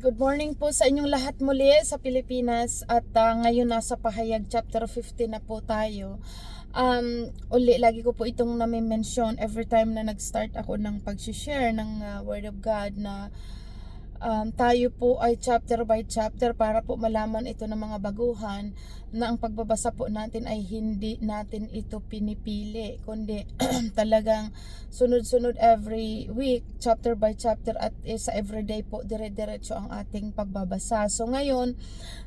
Good morning po sa inyong lahat muli sa Pilipinas at ngayon nasa Pahayag chapter 15 na po tayo. Uli, lagi ko po itong nami-mention every time na nag-start ako ng pag-share ng Word of God na tayo po ay chapter by chapter para po malaman ito ng mga baguhan na ang pagbabasa po natin ay hindi natin ito pinipili kundi talagang sunod-sunod every week, chapter by chapter at sa everyday po dire-diretso ang ating pagbabasa. So ngayon,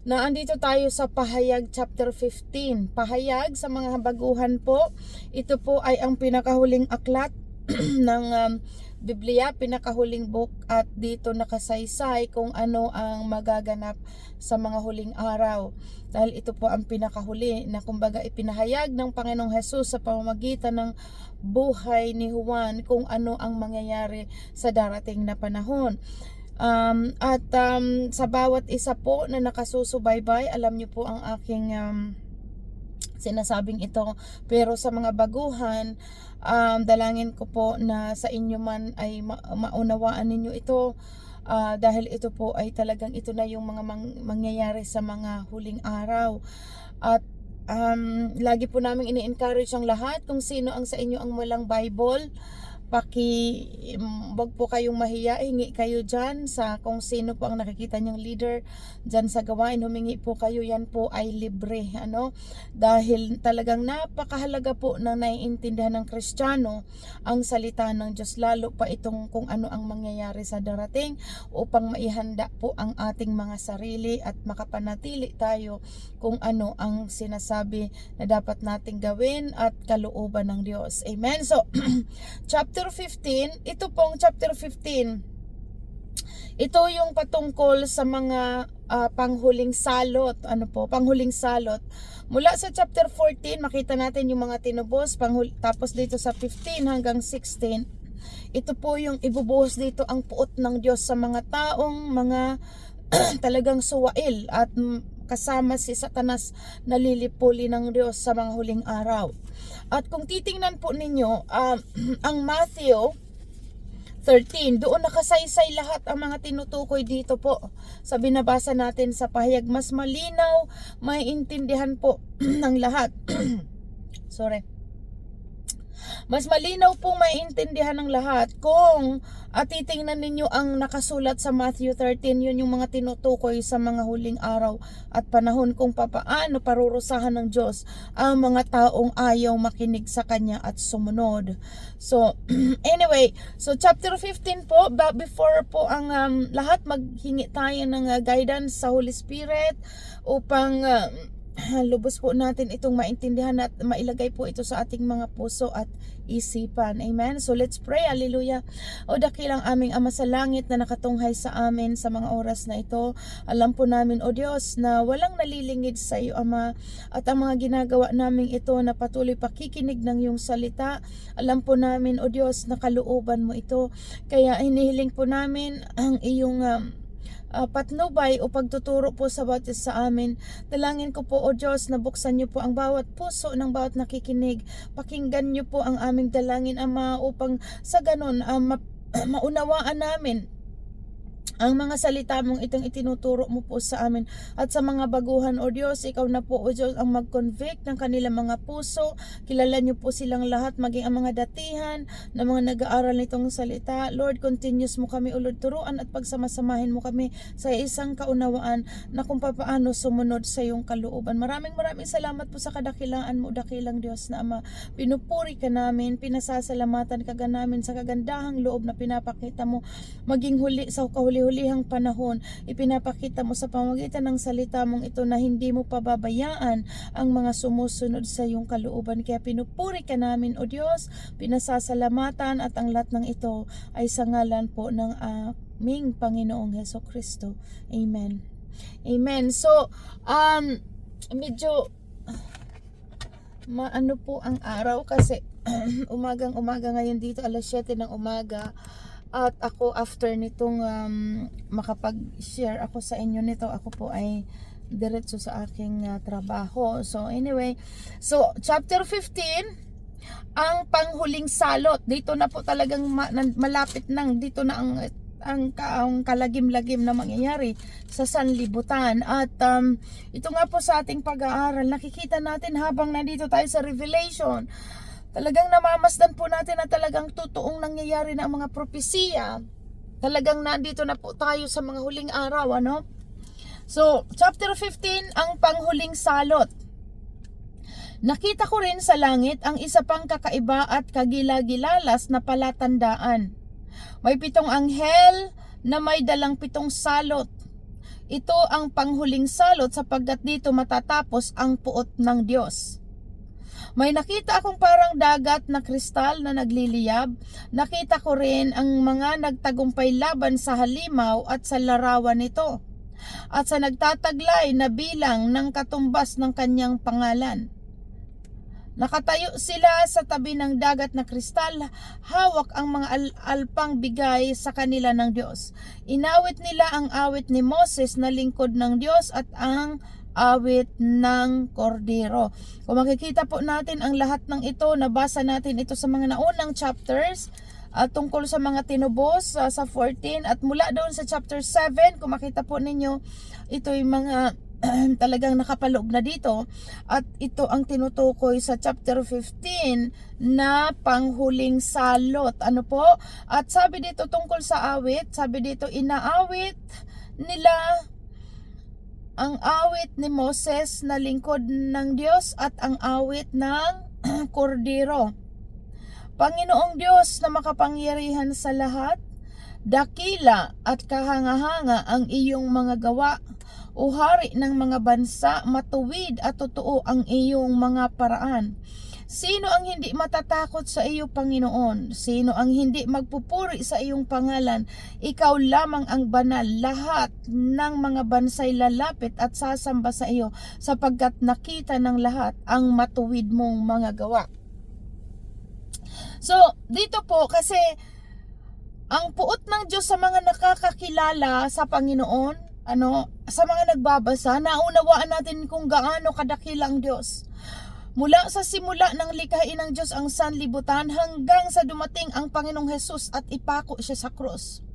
naandito tayo sa Pahayag chapter 15. Pahayag sa mga baguhan po, ito po ay ang pinakahuling aklat ng Biblia, pinakahuling book at dito nakasaysay kung ano ang magaganap sa mga huling araw. Dahil ito po ang pinakahuli na kumbaga ipinahayag ng Panginoong Hesus sa pamamagitan ng buhay ni Juan kung ano ang mangyayari sa darating na panahon. Sa bawat isa po na nakasusubaybay, alam niyo po ang aking sinasabing ito, pero sa mga baguhan, dalangin ko po na sa inyo man ay maunawaan ninyo ito, dahil ito po ay talagang ito na yung mga mangyayari sa mga huling araw. At lagi po namin ini-encourage ang lahat, kung sino ang sa inyo ang walang Bible, wag po kayong mahiya, hingi kayo dyan sa kung sino po ang nakikita niyang leader dyan sa gawain, humingi po kayo, yan po ay libre, dahil talagang napakahalaga po na naiintindihan ng Kristiyano ang salita ng Diyos, lalo pa itong kung ano ang mangyayari sa darating, upang maihanda po ang ating mga sarili at makapanatili tayo kung ano ang sinasabi na dapat nating gawin at kalooban ng Diyos. Amen. So chapter 15, ito pong chapter 15, ito yung patungkol sa mga panghuling salot. Panghuling salot. Mula sa chapter 14, makita natin yung mga tinubos, tapos dito sa 15 hanggang 16, ito po yung ibubuhos dito ang puot ng Diyos sa mga taong mga talagang suwail at kasama si Satanas na lilipuli ng Diyos sa mga huling araw. At kung titingnan po ninyo ang Matthew 13, doon nakasaysay lahat ang mga tinutukoy dito po sa binabasa natin sa pahayag. Mas malinaw, maiintindihan po ng lahat. Mas malinaw pong maiintindihan ng lahat kung titingnan ninyo ang nakasulat sa Matthew 13. Yun yung mga tinutukoy sa mga huling araw at panahon kung papaano parurusahan ng Diyos ang mga taong ayaw makinig sa Kanya at sumunod. So, anyway, so chapter 15 po, before po ang lahat, maghingi tayo ng guidance sa Holy Spirit upang lubos po natin itong maintindihan at mailagay po ito sa ating mga puso at isipan. Amen. So let's pray. Hallelujah. O dakilang aming Ama sa langit na nakatunghay sa amin sa mga oras na ito, alam po namin, O Diyos, na walang nalilingid sa iyo, Ama, at ang mga ginagawa namin ito na patuloy pakikinig ng iyong salita, alam po namin, O Diyos, na kalooban mo ito. Kaya hinihiling po namin ang iyong patnubay o pagtuturo po sa bawat isa sa amin. Dalangin ko po, O Diyos, na buksan niyo po ang bawat puso ng bawat nakikinig. Pakinggan niyo po ang aming dalangin, Ama, upang sa ganon maunawaan namin ang mga salita mong itong itinuturo mo po sa amin. At sa mga baguhan, O Diyos, ikaw na po, O Diyos, ang mag-convict ng kanilang mga puso. Kilala niyo po silang lahat, maging ang mga datihan na mga nag-aaral nitong salita. Lord, continuous mo kami, O Lord, turuan at pagsamasamahin mo kami sa isang kaunawaan na kung paano sumunod sa iyong kalooban. Maraming salamat po sa kadakilaan mo, dakilang Diyos na Ama. Pinupuri ka namin, pinasasalamatan ka namin sa kagandahang loob na pinapakita mo maging huli sa hulihang panahon. Ipinapakita mo sa pamamagitan ng salita mong ito na hindi mo pababayaan ang mga sumusunod sa iyong kalooban. Kaya pinupuri ka namin, O Diyos, pinasasalamatan at ang lahat ng ito ay sa ngalan po ng aming Panginoong Hesukristo. Amen. Amen. So, medyo maano po ang araw kasi umagang-umaga ngayon dito, alas 7 ng umaga. At ako, after nitong makapag-share ako sa inyo nito, ako po ay diretso sa aking trabaho. So anyway, so chapter 15, ang panghuling salot. Dito na po talagang malapit nang, dito na ang ang kalagim-lagim na mangyayari sa sanlibutan. At ito nga po sa ating pag-aaral, nakikita natin habang nandito tayo sa Revelation, talagang namamasdan po natin na talagang totoong nangyayari na ang mga propesiya. Talagang nandito na po tayo sa mga huling araw, ano? So, chapter 15, ang panghuling salot. Nakita ko rin sa langit ang isa pang kakaiba at kagila-gilalas na palatandaan. May 7 anghel na may dalang 7 salot. Ito ang panghuling salot sapagkat dito matatapos ang puot ng Diyos. May nakita akong parang dagat na kristal na nagliliyab. Nakita ko rin ang mga nagtagumpay laban sa halimaw at sa larawan nito, at sa nagtataglay na bilang ng katumbas ng kanyang pangalan. Nakatayo sila sa tabi ng dagat na kristal, hawak ang mga alpang bigay sa kanila ng Diyos. Inawit nila ang awit ni Moses na lingkod ng Diyos at ang awit ng Kordero. Kung makikita po natin ang lahat ng ito, nabasa natin ito sa mga naunang chapters tungkol sa mga tinubos sa 14, at mula doon sa chapter 7, kung makita po ninyo, ito yung mga talagang nakapaloob na dito, at ito ang tinutukoy sa chapter 15 na panghuling salot. Ano po? At sabi dito tungkol sa awit, sabi dito inaawit nila ang awit ni Moses na lingkod ng Diyos at ang awit ng Kordero. Panginoong Diyos na makapangyarihan sa lahat, dakila at kahanga-hanga ang iyong mga gawa. O hari ng mga bansa, matuwid at totoo ang iyong mga paraan. Sino ang hindi matatakot sa iyo, Panginoon? Sino ang hindi magpupuri sa iyong pangalan? Ikaw lamang ang banal. Lahat ng mga bansay lalapit at sasamba sa iyo, sapagkat nakita ng lahat ang matuwid mong mga gawa. So, dito po kasi ang puot ng Diyos sa mga nakakakilala sa Panginoon, sa mga nagbabasa, naunawaan natin kung gaano kadakila ang Diyos. Mula sa simula ng likhain ng Diyos ang sanlibutan hanggang sa dumating ang Panginoong Hesus at ipako siya sa krus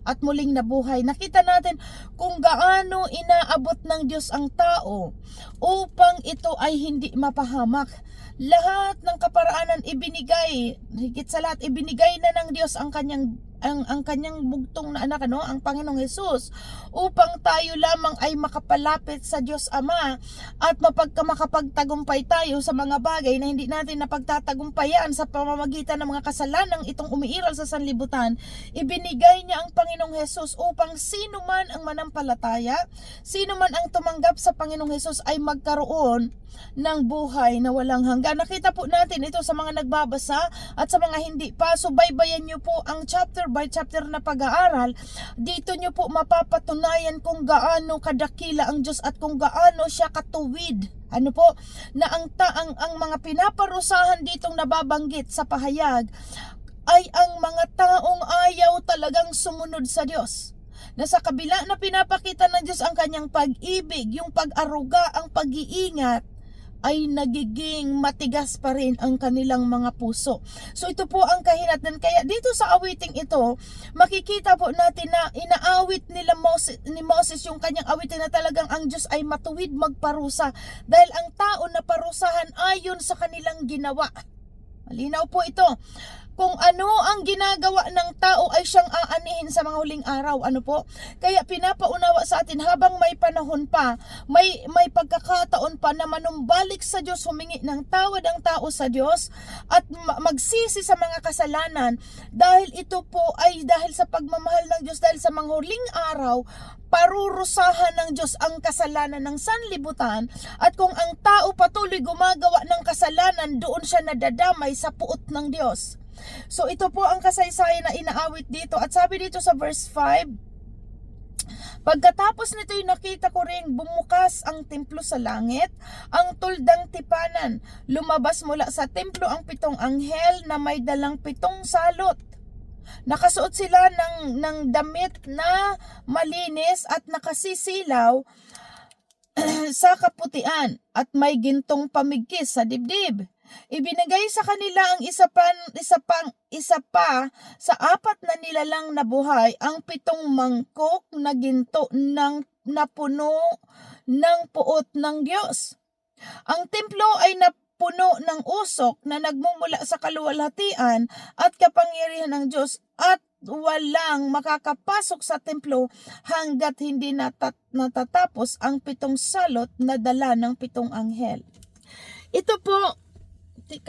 at muling nabuhay. Nakita natin kung gaano inaabot ng Diyos ang tao upang ito ay hindi mapahamak. Lahat ng kaparaanan ibinigay, higit sa lahat ibinigay na ng Diyos ang kanyang bugtong na anak, ang Panginoong Hesus, upang tayo lamang ay makapalapit sa Diyos Ama at makapagtagumpay tayo sa mga bagay na hindi natin napagtatagumpayan sa pamamagitan ng mga kasalanang itong umiiral sa sanlibutan. Ibinigay niya ang Panginoong Hesus upang sino man ang manampalataya, sino man ang tumanggap sa Panginoong Hesus ay magkaroon ng buhay na walang hanggan. Nakita po natin ito sa mga nagbabasa at sa mga hindi pa. Subaybayan niyo po ang chapter by chapter na pag-aaral. Dito niyo po mapapatunayan kung gaano kadakila ang Diyos at kung gaano siya katuwid. Na ang mga pinaparusahan ditong nababanggit sa pahayag ay ang mga taong ayaw talagang sumunod sa Diyos. Na sa kabila na pinapakita ng Diyos ang kanyang pag-ibig, yung pag-aruga, ang pag-iingat, ay nagiging matigas pa rin ang kanilang mga puso. So ito po ang kahinatnan. Kaya dito sa awiting ito, makikita po natin na inaawit ni Moses yung kanyang awitin na talagang ang Diyos ay matuwid magparusa. Dahil ang tao na parusahan ayon sa kanilang ginawa. Malinaw po ito. Kung ano ang ginagawa ng tao ay siyang aanihin sa mga huling araw. Kaya pinapaunawa sa atin habang may panahon pa, may pagkakataon pa na manumbalik sa Diyos, humingi ng tawad ang tao sa Diyos at magsisi sa mga kasalanan. Dahil ito po ay dahil sa pagmamahal ng Diyos, dahil sa mga huling araw, parurusahan ng Diyos ang kasalanan ng sanlibutan, at kung ang tao patuloy gumagawa ng kasalanan, doon siya nadadamay sa puot ng Diyos. So ito po ang kasaysayan na inaawit dito. At sabi dito sa verse 5, pagkatapos nito'y nakita ko ring bumukas ang templo sa langit, ang tuldang tipanan. Lumabas mula sa templo ang 7 anghel na may dalang 7 salot. Nakasuot sila ng damit na malinis at nakasisilaw sa kaputian, at may gintong pamigkis sa dibdib. Ibinigay sa kanila ang isa pa sa 4 na nilalang na buhay ang 7 mangkok na ginto ng napuno ng puot ng Diyos. Ang templo ay napuno ng usok na nagmumula sa kaluwalhatian at kapangyarihan ng Diyos, at walang makakapasok sa templo hanggat hindi natatapos ang 7 salot na dala ng 7 anghel. Ito po,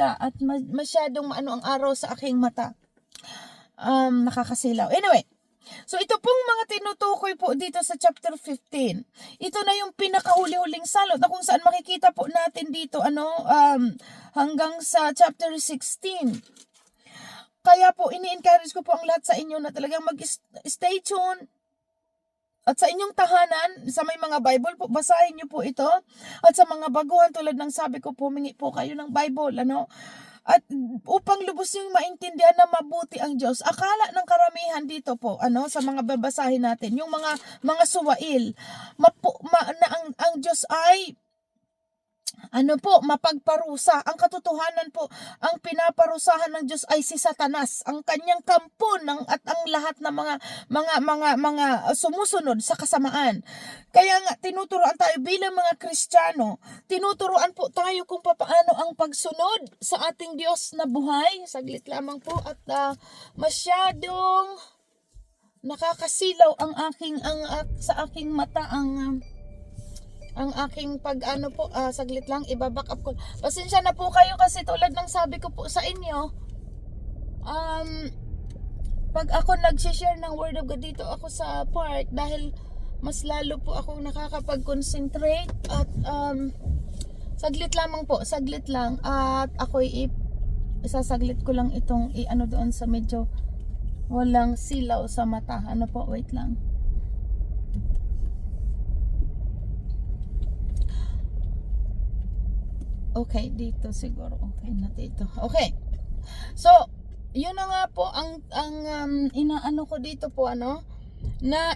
at masyadong maano ang araw sa aking mata. Nakakasilaw. Anyway, so ito pong mga tinutukoy po dito sa chapter 15. Ito na yung pinakahuli-huling salot na kung saan makikita po natin dito hanggang sa chapter 16. Kaya po ini-encourage ko po ang lahat sa inyo na talagang mag-stay tuned. At sa inyong tahanan, sa may mga Bible po, basahin niyo po ito. At sa mga baguhan, tulad ng sabi ko, pumingi po kayo ng Bible, At upang lubos yung maintindihan na mabuti ang Diyos. Akala ng karamihan dito po, sa mga babasahin natin, yung mga suwail, ang Diyos ay mapagparusa. Ang katotohanan po, ang pinaparusahan ng Diyos ay si Satanas, ang kanyang kampo at ang lahat ng mga sumusunod sa kasamaan. Kaya nga tinuturuan tayo bilang mga Kristiyano, tinuturuan po tayo kung paano ang pagsunod sa ating Diyos na buhay. Saglit lamang po at masyadong nakakasilaw sa aking mata ang aking saglit lang, ibaback up ko. Pasensya na po kayo kasi tulad ng sabi ko po sa inyo, pag ako nag-share ng Word of God dito ako sa park, dahil mas lalo po akong nakakapag-concentrate at saglit lang at ako'y isasaglit ko lang itong doon sa medyo walang silaw sa mata. Wait lang. Okay, dito siguro. Okay na dito. Okay. So, yun na nga po ang inaano ko dito po na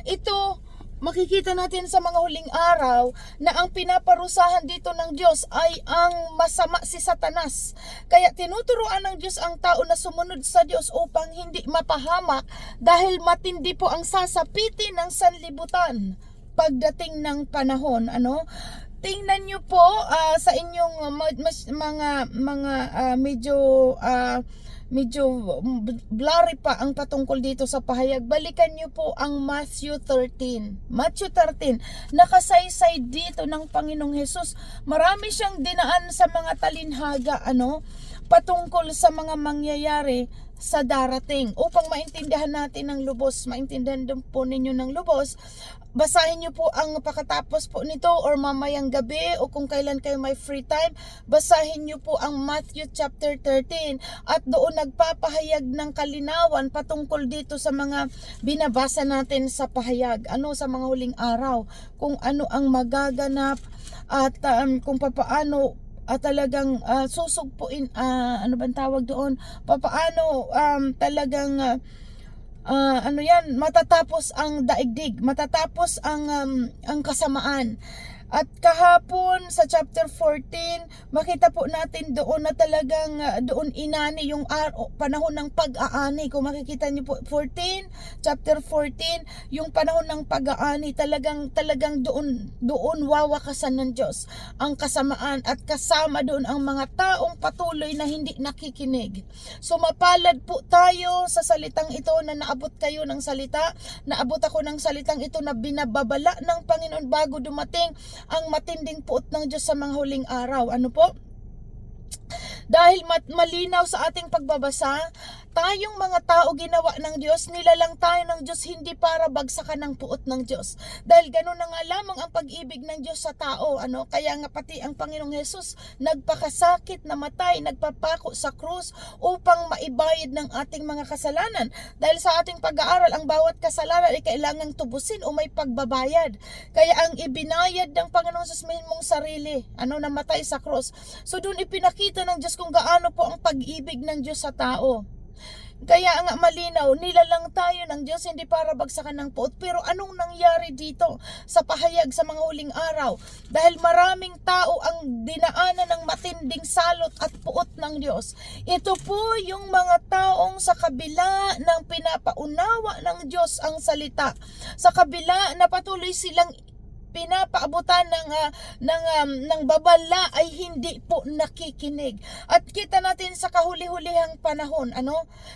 ito makikita natin sa mga huling araw na ang pinaparusahan dito ng Diyos ay ang masama si Satanas. Kaya tinuturuan ng Diyos ang tao na sumunod sa Diyos upang hindi mapahamak dahil matindi po ang sasapitin ng sanlibutan pagdating ng panahon. Tingnan nyo po sa inyong medyo blurry pa ang patungkol dito sa pahayag. Balikan nyo po ang Matthew 13. Matthew 13, nakasaysay dito ng Panginoong Hesus. Marami siyang dinaan sa mga talinhaga patungkol sa mga mangyayari sa darating. Upang maintindihan natin ng lubos, maintindihan din po ninyo ng lubos, basahin nyo po ang pagkatapos po nito or mamayang gabi o kung kailan kayo may free time, basahin nyo po ang Matthew chapter 13 at doon nagpapahayag ng kalinawan patungkol dito sa mga binabasa natin sa pahayag, sa mga huling araw, kung ano ang magaganap at kung papaano talagang susugpuin, bang tawag doon, papaano talagang matatapos ang daigdig, matatapos ang kasamaan. At kahapon sa chapter 14, makita po natin doon na talagang doon inani yung panahon ng pag-aani. Kung makikita niyo po, chapter 14, yung panahon ng pag-aani, talagang doon wawakasan ng Diyos ang kasamaan at kasama doon ang mga taong patuloy na hindi nakikinig. So mapalad po tayo sa salitang ito na naabot kayo ng salita, naabot ako ng salitang ito na binababala ng Panginoon bago dumating ang matinding puot ng Diyos sa mga huling araw. Dahil malinaw sa ating pagbabasa, tayong mga tao ginawa ng Diyos, nilalang tayo ng Diyos hindi para bagsakan ng puot ng Diyos. Dahil gano'n na nga lamang ang pag-ibig ng Diyos sa tao. Kaya nga pati ang Panginoong Hesus nagpakasakit, namatay, nagpapako sa krus upang maibayad ng ating mga kasalanan. Dahil sa ating pag-aaral, ang bawat kasalanan ay kailangang tubusin o may pagbabayad. Kaya ang ibinayad ng Panginoong Hesus mismong sarili, namatay sa krus. So doon ipinakita ng Diyos kung gaano po ang pag-ibig ng Diyos sa tao. Kaya nga malinaw, nilalang tayo ng Diyos hindi para bagsakan ng puot. Pero anong nangyari dito sa pahayag sa mga huling araw? Dahil maraming tao ang dinaanan ng matinding salot at puot ng Diyos. Ito po yung mga taong sa kabila ng pinapaunawa ng Diyos ang salita. Sa kabila na patuloy silang pinapaabutan ng babala ay hindi po nakikinig. At kita natin sa kahuli-hulihang panahon,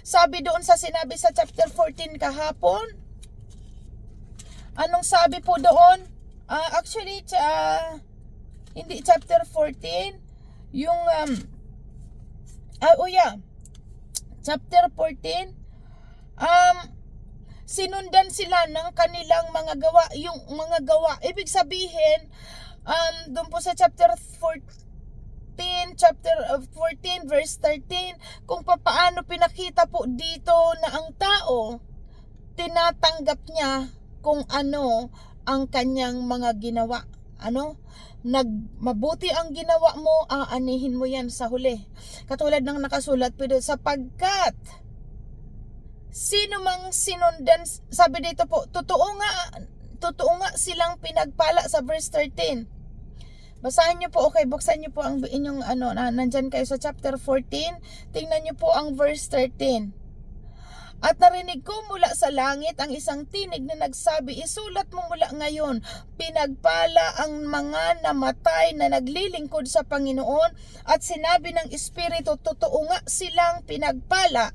sabi doon sa sinabi sa chapter 14 kahapon, anong sabi po doon? Hindi chapter 14, yung chapter 14, sinundan sila ng kanilang mga gawa, yung mga gawa. Ibig sabihin, doon po sa chapter 14 verse 13, kung paano pinakita po dito na ang tao, tinatanggap niya kung ano ang kanyang mga ginawa. Mabuti ang ginawa mo, aanihin mo yan sa huli. Katulad ng nakasulat po doon, sapagkat sino mang sinundan, sabi dito po, totoo nga silang pinagpala sa verse 13. Basahin niyo po, okay, buksan niyo po ang inyong nandyan kayo sa chapter 14, tingnan niyo po ang verse 13. At narinig ko mula sa langit ang isang tinig na nagsabi, isulat mo mula ngayon, pinagpala ang mga namatay na naglilingkod sa Panginoon. At sinabi ng Espiritu, totoo nga silang pinagpala,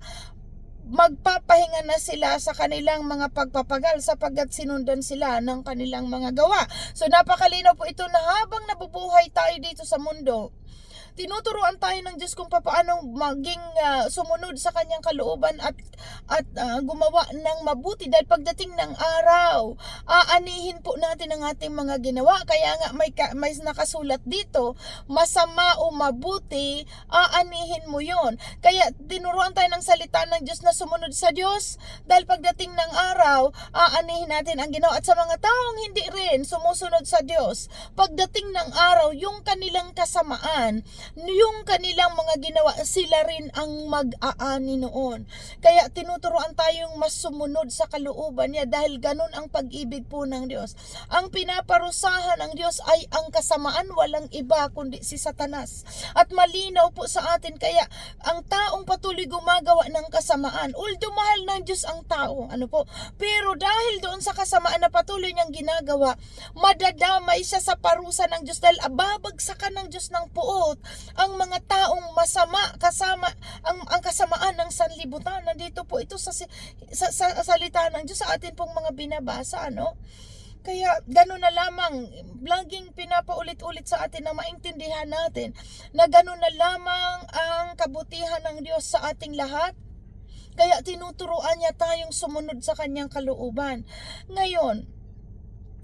magpapahinga na sila sa kanilang mga pagpapagal sapagkat sinundan sila ng kanilang mga gawa. So napakalinaw po ito na habang nabubuhay tayo dito sa mundo, tinuturuan tayo ng Diyos kung paano maging sumunod sa kanyang kalooban at gumawa ng mabuti, dahil pagdating ng araw, aanihin po natin ang ating mga ginawa. Kaya nga may nakasulat dito, masama o mabuti, aanihin mo yon. Kaya tinuruan tayo ng salita ng Diyos na sumunod sa Diyos, dahil pagdating ng araw, aanihin natin ang ginawa. At sa mga taong hindi rin sumusunod sa Diyos, pagdating ng araw, yung kanilang kasamaan, yung kanilang mga ginawa, sila rin ang mag-aani noon. Kaya tinuturuan tayong mas sumunod sa kalooban niya, dahil ganun ang pag-ibig po ng Diyos. Ang pinaparusahan ng Diyos ay ang kasamaan, walang iba kundi si Satanas. At malinaw po sa atin, kaya ang taong patuloy gumagawa ng kasamaan, although mahal ng Diyos ang tao, pero dahil doon sa kasamaan na patuloy niyang ginagawa, madadamay siya sa parusa ng Diyos, dahil babagsakan ng Diyos ng puot ang mga taong masama, kasama ang kasamaan ng sanlibutan. Nandito po ito sa salita ng Diyos sa atin pong mga binabasa, Kaya gano'n na lamang, laging pinapaulit-ulit sa atin na maintindihan natin na gano'n na lamang ang kabutihan ng Diyos sa ating lahat. Kaya tinuturuan niya tayong sumunod sa kanyang kalooban. Ngayon,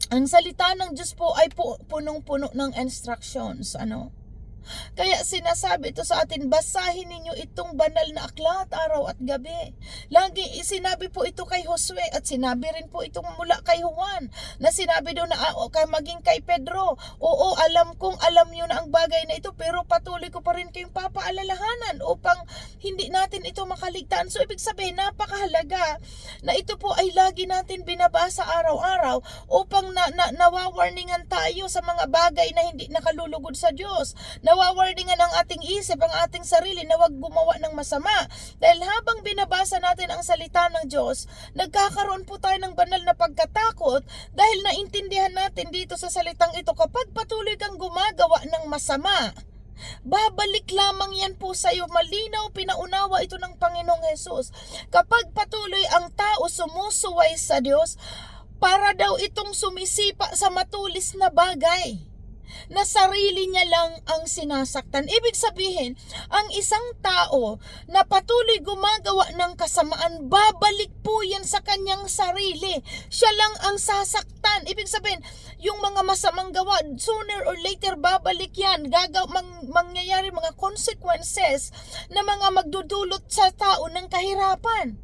ang salita ng Diyos po ay punong-puno ng instructions, Kaya sinasabi ito sa atin, basahin ninyo itong banal na aklat araw at gabi. Lagi sinabi po ito kay Josue, at sinabi rin po itong mula kay Juan, na sinabi doon na maging kay Pedro, oo, alam nyo na ang bagay na ito, pero patuloy ko pa rin kayong papaalalahanan upang hindi natin ito makaligtaan. So ibig sabihin, napakahalaga na ito po ay lagi natin binabasa araw-araw upang nawawarningan tayo sa mga bagay na hindi nakalulugod sa Diyos. Nawawarningan ang ating isip, ang ating sarili na huwag gumawa ng masama. Dahil habang binabasa natin ang salita ng Diyos, nagkakaroon po tayo ng banal na pagkatakot, dahil naintindihan natin dito sa salitang ito, kapag patuloy kang gumagawa ng masama, babalik lamang yan po sa iyo. Malinaw pinaunawa ito ng Panginoong Hesus. Kapag patuloy ang tao sumusuway sa Diyos, para daw itong sumisipa sa matulis na bagay na sarili niya lang ang sinasaktan. Ibig sabihin, ang isang tao na patuloy gumagawa ng kasamaan, babalik po yan sa kanyang sarili. Siya lang ang sasaktan. Ibig sabihin, yung mga masamang gawa, sooner or later babalik yan. Mangyayari mga consequences na mga magdudulot sa tao ng kahirapan.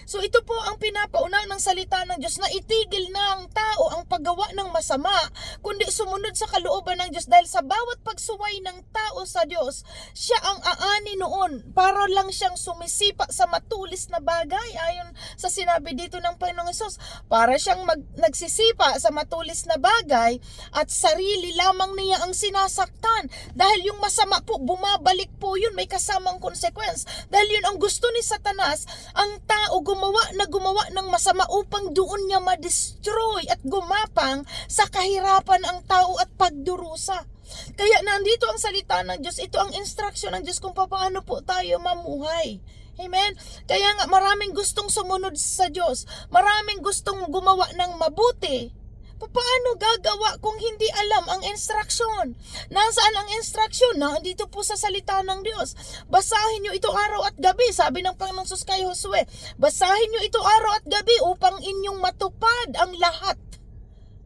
So ito po ang pinapauna ng salita ng Diyos, na itigil ng tao ang paggawa ng masama, kundi sumunod sa kalooban ng Diyos, dahil sa bawat pagsuway ng tao sa Diyos, siya ang aani noon para lang siyang sumisipa sa matulis na bagay, ayon sa sinabi dito ng Panginoong Hesus. Para siyang nagsisipa sa matulis na bagay at sarili lamang niya ang sinasaktan, dahil yung masama po bumabalik po yun, may kasamang consequence, dahil yun ang gusto ni Satanas, ang tao gumawa ng masama upang doon niya ma-destroy at gumapang sa kahirapan ang tao at pagdurusa. Kaya nandito ang salita ng Diyos, ito ang instruction ng Diyos kung paano po tayo mamuhay. Amen? Kaya nga maraming gustong sumunod sa Diyos, maraming gustong gumawa ng mabuti. Paano gagawa kung hindi alam ang instruction? Nasaan ang instruction? Nandito po sa salita ng Diyos. Basahin nyo ito araw at gabi, sabi ng Panginoon Sus kay Josue. Basahin nyo ito araw at gabi upang inyong matupad ang lahat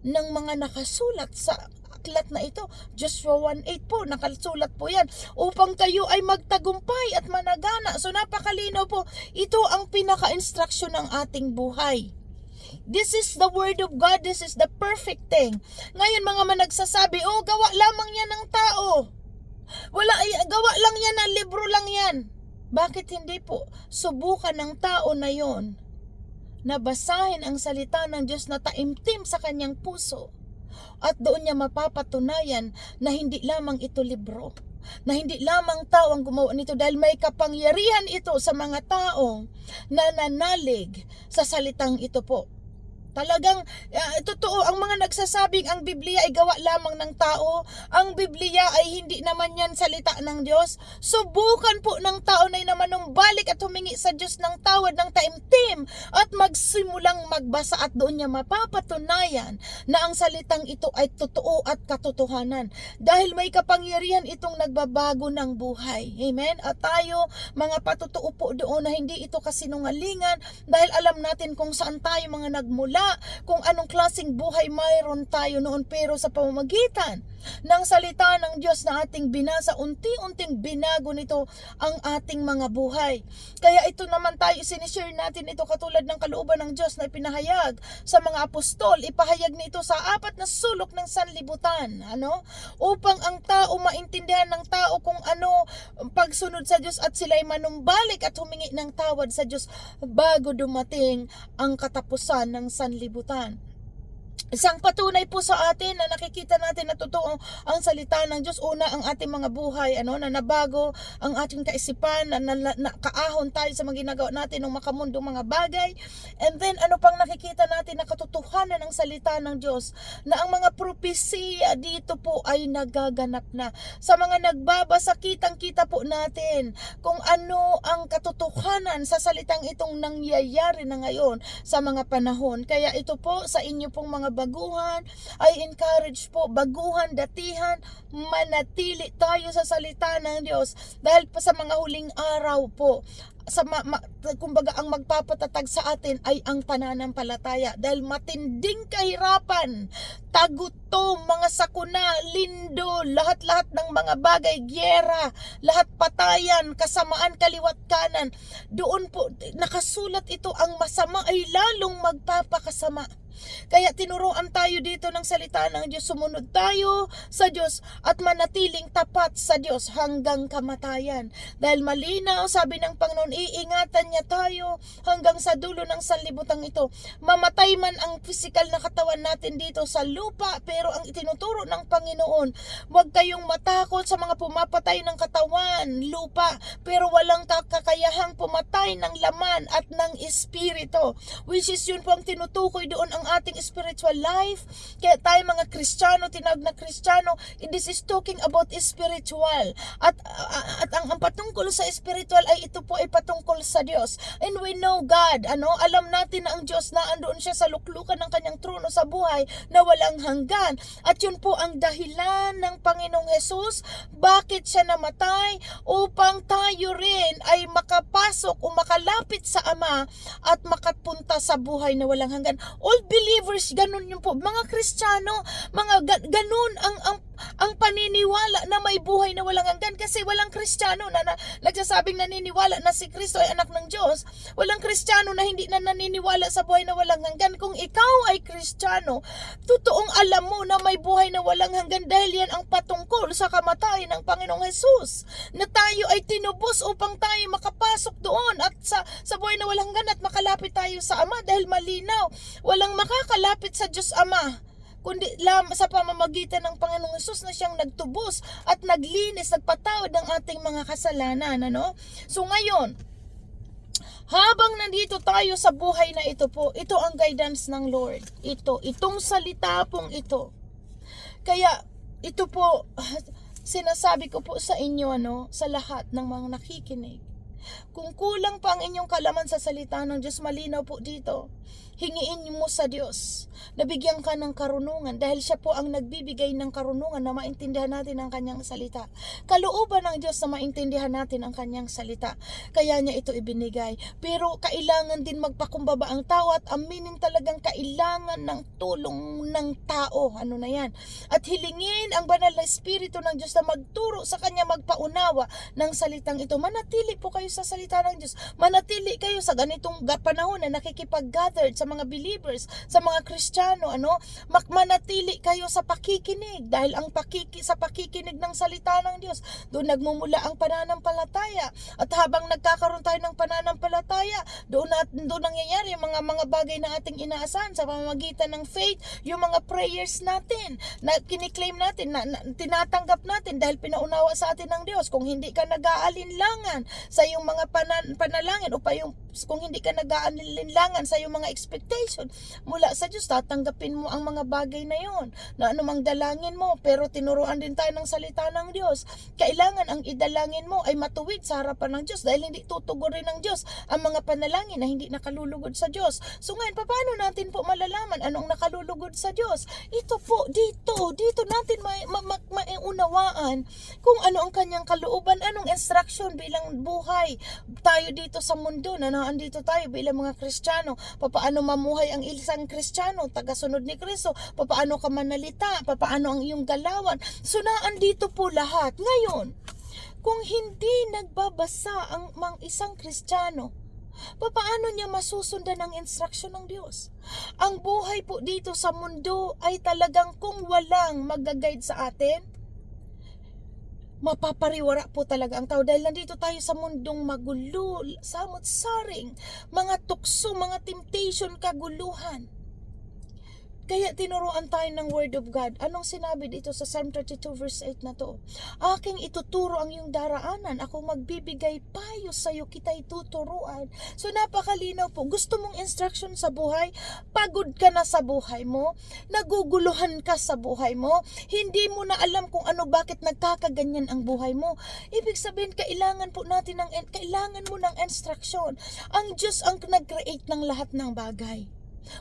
ng mga nakasulat sa aklat na ito. Joshua 1:8 po, nakasulat po yan. Upang kayo ay magtagumpay at managana. So napakalinaw po, ito ang pinaka-instruction ng ating buhay. This is the word of God. This is the perfect thing. Ngayon mga managsasabi, gawa lamang yan ng tao. Gawa lang yan, ng libro lang yan. Bakit hindi po subukan ng tao na yon na basahin ang salita ng Diyos na taimtim sa kanyang puso, at doon niya mapapatunayan na hindi lamang ito libro, na hindi lamang tao ang gumawa nito, dahil may kapangyarihan ito sa mga tao na nanalig sa salitang ito po. Talagang totoo ang mga nagsasabing ang Biblia ay gawa lamang ng tao, ang Biblia ay hindi naman yan salita ng Diyos. Subukan po ng tao na manumbalik at humingi sa Diyos ng tawad ng taimtim at magsimulang magbasa, at doon niya mapapatunayan na ang salitang ito ay totoo at katotohanan, dahil may kapangyarihan itong nagbabago ng buhay. Amen? At tayo mga patutuo po doon na hindi ito kasinungalingan, dahil alam natin kung saan tayo mga nagmula, kung anong klaseng buhay mayroon tayo noon, pero sa pamamagitan ng salita ng Diyos na ating binasa, unti-unting binago nito ang ating mga buhay. Kaya ito naman tayo, sinishare natin ito katulad ng kalooban ng Diyos na ipinahayag sa mga apostol. Ipahayag nito sa 4 na sulok ng sanlibutan, upang ang tao maintindihan ng tao kung ano pagsunod sa Diyos, at sila'y manumbalik at humingi ng tawad sa Diyos bago dumating ang katapusan ng sanlibutan. Isang patunay po sa atin na nakikita natin na totoo ang salita ng Diyos. Una, ang ating mga buhay, na nabago ang ating kaisipan, na kaahon tayo sa mga ginagawa natin ng makamundong mga bagay. And then, ano pang nakikita natin na katotohanan ng salita ng Diyos, na ang mga propesiya dito po ay nagaganap na. Sa mga nagbabasa, kitang-kita po natin kung ano ang katotohanan sa salitang itong nangyayari na ngayon sa mga panahon. Kaya ito po sa inyo pong mga baguhan, I encourage po, baguhan, datihan, manatili tayo sa salita ng Diyos, dahil pa sa mga huling araw po, kumbaga ang magpapatatag sa atin ay ang pananampalataya, dahil matinding kahirapan, tagutom, mga sakuna, lindo, lahat-lahat ng mga bagay, gyera, lahat patayan, kasamaan kaliwat kanan, doon po nakasulat ito, ang masama ay lalong magpapakasama. Kaya tinuruan tayo dito ng salita ng Diyos, sumunod tayo sa Diyos at manatiling tapat sa Diyos hanggang kamatayan. Dahil malinaw, sabi ng Panginoon, iingatan niya tayo hanggang sa dulo ng sanlibutan ito. Mamatay man ang physical na katawan natin dito sa lupa, pero ang itinuturo ng Panginoon, huwag kayong matakot sa mga pumapatay ng katawan, lupa, pero walang kakayahang pumatay ng laman at ng espiritu. Which is yun po ang tinutukoy doon, ang ating spiritual life. Kaya tayo mga Kristiyano, tinawag na Kristiyano, this is talking about spiritual. At ang patungkol sa spiritual ay ito po ay patungkol sa Diyos. And we know God, alam natin na ang Diyos na andoon siya sa luklukan ng kanyang trono sa buhay na walang hanggan. At yun po ang dahilan ng Panginoong Hesus, bakit siya namatay, upang tayo rin ay makapasok o makalapit sa Ama at makapunta sa buhay na walang hanggan. All believers, ganun yun po. Mga Kristiyano, ganun ang paniniwala na may buhay na walang hanggan, kasi walang Kristiyano na nagsasabing naniniwala na si Kristo ay anak ng Diyos. Walang Kristiyano na hindi na naniniwala sa buhay na walang hanggan. Kung ikaw ay Kristiyano, totoong alam mo na may buhay na walang hanggan, dahil yan ang patungkol sa kamatayan ng Panginoong Hesus, na tayo ay tinubos upang tayo makapasok doon at sa buhay na walang hanggan, at makalapit tayo sa Ama, dahil malinaw, walang makakalapit sa Diyos Ama kundi sa pamamagitan ng Panginoong Hesus, na siyang nagtubos at naglinis, nagpatawad ng ating mga kasalanan, ano? So ngayon, habang nandito tayo sa buhay na ito po, ito ang guidance ng Lord. Itong salita pong ito. Kaya ito po, sinasabi ko po sa inyo, sa lahat ng mga nakikinig. Kung kulang pa ang inyong kalaman sa salita ng Diyos, malinaw po dito. Hingiin mo sa Diyos na bigyan ka ng karunungan, dahil siya po ang nagbibigay ng karunungan na maintindihan natin ang kanyang salita. Kalooban ng Diyos na maintindihan natin ang kanyang salita. Kaya niya ito ibinigay. Pero kailangan din magpakumbaba ang tao at aminin talagang kailangan ng tulong ng tao. Ano na yan? At hilingin ang banal na Espiritu ng Diyos na magturo sa kanya, magpaunawa ng salitang ito. Manatili po kayo sa salita ng Diyos. Manatili kayo sa ganitong panahon na nakikipag-gathered sa mga believers, sa mga Kristiyano, manatili kayo sa pakikinig, dahil ang sa pakikinig ng salita ng Diyos, doon nagmumula ang pananampalataya. At habang nagkakaroon tayo ng pananampalataya, doon nangyayari yung mga bagay na ating inaasahan sa pamamagitan ng faith, yung mga prayers natin na kiniklaim natin, na tinatanggap natin dahil pinaunawa sa atin ng Diyos. Kung hindi ka nag-aalinlangan sa iyong mga panalangin, o kung hindi ka nag-aalinlangan sa iyong mga expectation mula sa Diyos, tatanggapin mo ang mga bagay na yon, na anumang dalangin mo. Pero tinuruan din tayo ng salita ng Diyos, kailangan ang idalangin mo ay matuwid sa harapan ng Diyos, dahil hindi tutugurin ng Diyos ang mga panalangin na hindi nakalulugod sa Diyos. So ngayon, paano natin po malalaman anong nakalulugod sa Diyos? Ito po, dito natin maiunawaan kung ano ang kanyang kalooban, anong instruction bilang buhay tayo dito sa mundo na naandito tayo bilang mga Kristiyano. Paano mamuhay ang isang Kristiyano, tagasunod ni Kristo, paano ka manalita, paano ang iyong galawan. So naandito po lahat. Ngayon, kung hindi nagbabasa ang isang Kristiyano, paano niya masusundan ang instruction ng Diyos? Ang buhay po dito sa mundo ay talagang, kung walang mag-guide sa atin, mapapariwara po talaga ang tao, dahil nandito tayo sa mundong magulo, samot-saring, mga tukso, mga temptation, kaguluhan. Kaya tinuruan tayo ng Word of God. Anong sinabi dito sa Psalm 32 verse 8 na to? Aking ituturo ang iyong daraanan, ako magbibigay payo sa iyo, kita'y tuturuan. So napakalinaw po. Gusto mong instruction sa buhay? Pagod ka na sa buhay mo? Naguguluhan ka sa buhay mo? Hindi mo na alam kung bakit nagkakaganyan ang buhay mo? Ibig sabihin, kailangan mo ng instruction. Ang Diyos ang nag-create ng lahat ng bagay.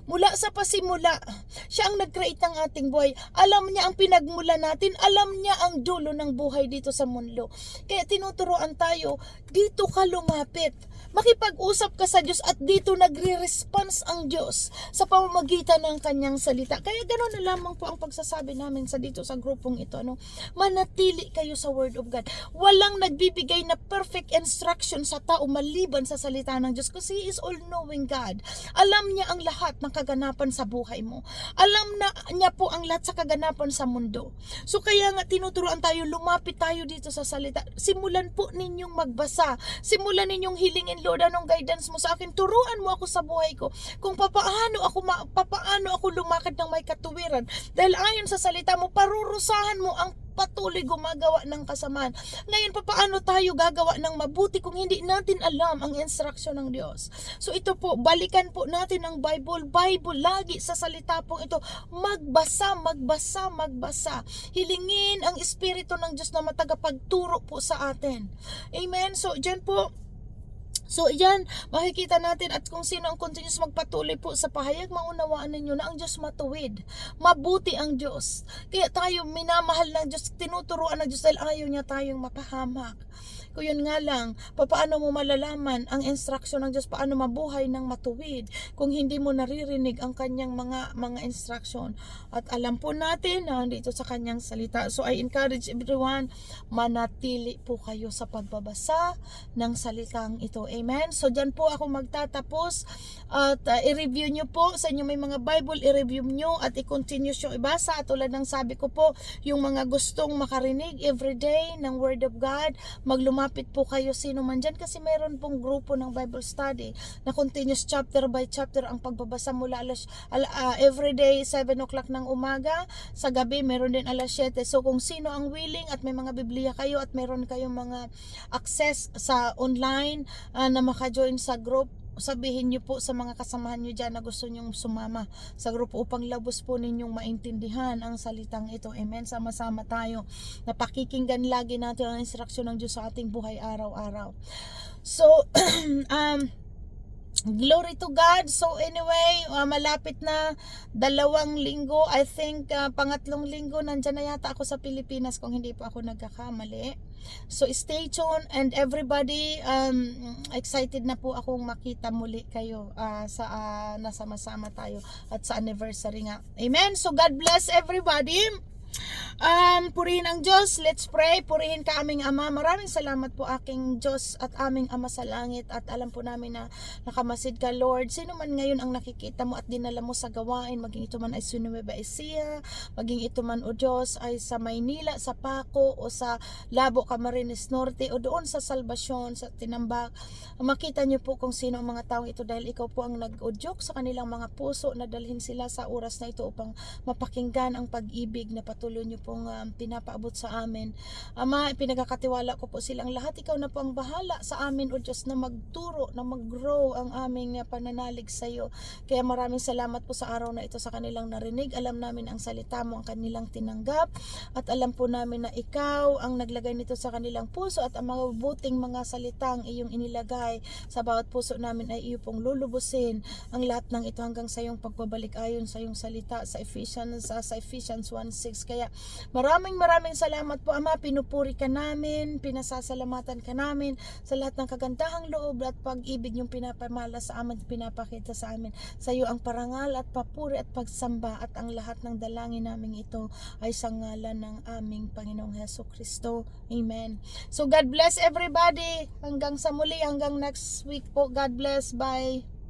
Mula sa pasimula, siya ang nag-create ng ating buhay. Alam niya ang pinagmula natin, alam niya ang dulo ng buhay dito sa mundo. Kaya tinuturuan tayo, dito ka lumapit. Makipag-usap ka sa Diyos, at dito nagre-response ang Diyos sa pamamagitan ng kanyang salita. Kaya ganoon na lamang po ang pagsasabi namin dito sa grupong ito. Manatili kayo sa Word of God. Walang nagbibigay na perfect instruction sa tao maliban sa salita ng Diyos, kasi He is all-knowing God. Alam niya ang lahat ng kaganapan sa buhay mo. Alam niya po ang lahat sa kaganapan sa mundo. So kaya nga tinuturuan tayo, lumapit tayo dito sa salita. Simulan po ninyong magbasa. Simulan ninyong hilingin, Lord, anong guidance mo sa akin? Turuan mo ako sa buhay ko kung papaano ako lumakad ng may katuwiran. Dahil ayon sa salita mo, parurusahan mo ang patuloy gumagawa ng kasamaan. Ngayon, paano tayo gagawa ng mabuti kung hindi natin alam ang instruction ng Diyos? So ito po, balikan po natin ang Bible lagi sa salita po ito. Magbasa. Hilingin ang Espiritu ng Diyos na matagapagturo po sa atin. Amen? So dyan po, So yan, makikita natin at kung sino ang continuous magpatuloy po sa pahayag, maunawaan ninyo na ang Diyos matuwid. Mabuti ang Diyos. Kaya tayo minamahal ng Diyos, tinuturuan ng Diyos dahil ayaw niya tayong mapahamak. Kung yun nga lang, paano mo malalaman ang instruction ng Diyos, paano mabuhay ng matuwid kung hindi mo naririnig ang kanyang mga instruction. At alam po natin na dito sa kanyang salita. So I encourage everyone, manatili po kayo sa pagbabasa ng salitang ito. Amen? So dyan po ako magtatapos at i-review nyo po sa inyo may mga Bible, i-review nyo at i-continue yung ibasa. At tulad ng sabi ko po, yung mga gustong makarinig everyday ng Word of God, maglumapit po kayo sino man dyan kasi meron pong grupo ng Bible study na continuous chapter by chapter ang pagbabasa mula everyday 7 o'clock ng umaga, sa gabi meron din alas 7. So kung sino ang willing at may mga Biblia kayo at meron kayong mga access sa online na maka-join sa group, sabihin niyo po sa mga kasamahan niyo dyan na gusto nyong sumama sa grupo upang labos po ninyong maintindihan ang salitang ito. Amen? Sama-sama tayo na pakikinggan lagi natin ang instruksyon ng Diyos sa ating buhay araw-araw. So, glory to God. So anyway, malapit na 2 linggo. I think pangatlong linggo nandyan na yata ako sa Pilipinas kung hindi pa ako nagkakamali. So stay tuned and everybody, excited na po akong makita muli kayo sa nasama-sama tayo at sa anniversary nga. Amen. So God bless everybody. Purihin ang Diyos. Let's pray. Purihin ka aming Ama. Maraming salamat po aking Diyos at aming Ama sa langit. At alam po namin na nakamasid ka, Lord. Sino man ngayon ang nakikita mo at dinala mo sa gawain, maging ito man ay sa Nueva Ecija, maging ito man, O Diyos, ay sa Maynila, sa Paco, o sa Labo, Camarines Norte, o doon sa Salvasyon, sa Tinambak. Makita niyo po kung sino ang mga taong ito dahil ikaw po ang nag-udyok sa kanilang mga puso na dalhin sila sa oras na ito upang mapakinggan ang pag-ibig na patuloy niyo pong pinapaabot sa amin. Ama, pinagkakatiwala ko po silang lahat. Ikaw na po ang bahala sa amin, O Diyos, na magturo, na mag-grow ang aming pananalig sa iyo. Kaya maraming salamat po sa araw na ito sa kanilang narinig. Alam namin ang salita mo ang kanilang tinanggap at alam po namin na ikaw ang naglagay nito sa kanilang puso at ang mga buting mga salitang iyong inilagay sa bawat puso namin ay iyo pong lulubusin ang lahat ng ito hanggang sa iyong pagbabalik ayon sa iyong salita sa Ephesians 1:6. Kaya maraming salamat po, Ama. Pinupuri ka namin, pinasasalamatan ka namin sa lahat ng kagandahang loob at pag-ibig yung pinapamala sa amin, pinapakita sa amin. Sa iyo ang parangal at papuri at pagsamba at ang lahat ng dalangin namin ito ay sa ngalan ng aming Panginoong Hesus Kristo. Amen. So God bless everybody. Hanggang sa muli, hanggang next week po. God bless. Bye.